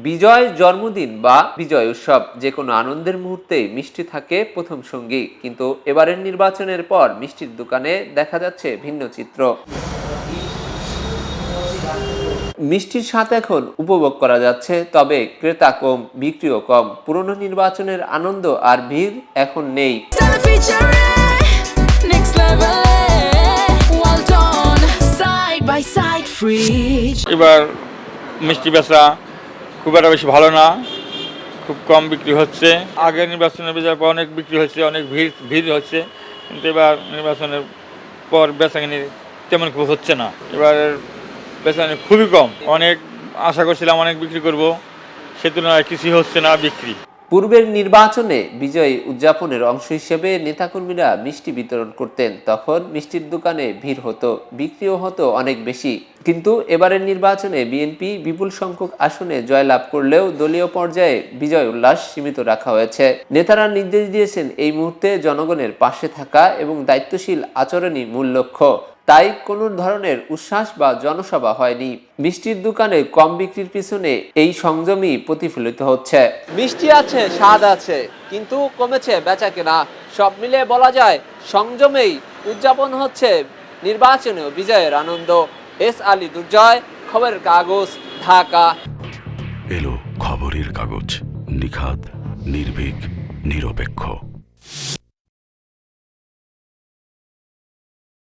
বিজয় জন্মদিন বা বিজয় উৎসব যে কোনো আনন্দের মুহূর্তেই মিষ্টি থাকে প্রথম সঙ্গী, কিন্তু এবারের নির্বাচনের পর মিষ্টির দোকানে দেখা যাচ্ছে ভিন্ন চিত্র। মিষ্টির স্বাদ এখন উপভোগ করা যাচ্ছে, তবে ক্রেতা কম, বিক্রিও কম। পুরনো নির্বাচনের আনন্দ আর ভিড় এখন নেই। এবার মিষ্টি বেচা খুব একটা বেশি ভালো না, খুব কম বিক্রি হচ্ছে। আগের নির্বাচনের বেচার পর অনেক বিক্রি হচ্ছে, অনেক ভিড় হচ্ছে, কিন্তু এবার নির্বাচনের পর বেচাকেনি তেমন খুব হচ্ছে না। এবার বেচাকেনি খুবই কম। অনেক আশা করছিলাম অনেক বিক্রি করব, সে তুলনায় কিছুই হচ্ছে না বিক্রি। পূর্বের নির্বাচনে বিজয় উদযাপনের অংশ হিসেবে নেতাকর্মীরা মিষ্টি বিতরণ করতেন, তখন মিষ্টির দোকানে ভিড় হতো, বিক্রিও হতো অনেক বেশি। কিন্তু এবারের নির্বাচনে বিএনপি বিপুল সংখ্যক আসনে জয়লাভ করলেও দলীয় পর্যায়ে বিজয় উল্লাস সীমিত রাখা হয়েছে। নেতারা নির্দেশ দিয়েছেন এই মুহূর্তে জনগণের পাশে থাকা এবং দায়িত্বশীল আচরণই মূল লক্ষ্য। তাই কোনো ধরনের উচ্ছ্বাস বা জনসভা হয়নি। মিষ্টির দোকানে কম বিক্রির পিছনে এই সংযমই প্রতিফলিত হচ্ছে। মিষ্টি আছে, স্বাদ আছে, কিন্তু কমেছে বেচাকেনা। সব মিলে বলা যায় সংযমেই উদযাপন হচ্ছে নির্বাচনেও বিজয়ের আনন্দ। এস আলী দুর্জয়, খবরের কাগজ, ঢাকা। এলো খবরের কাগজ, নিখাত, নির্ভীক, নিরপেক্ষ।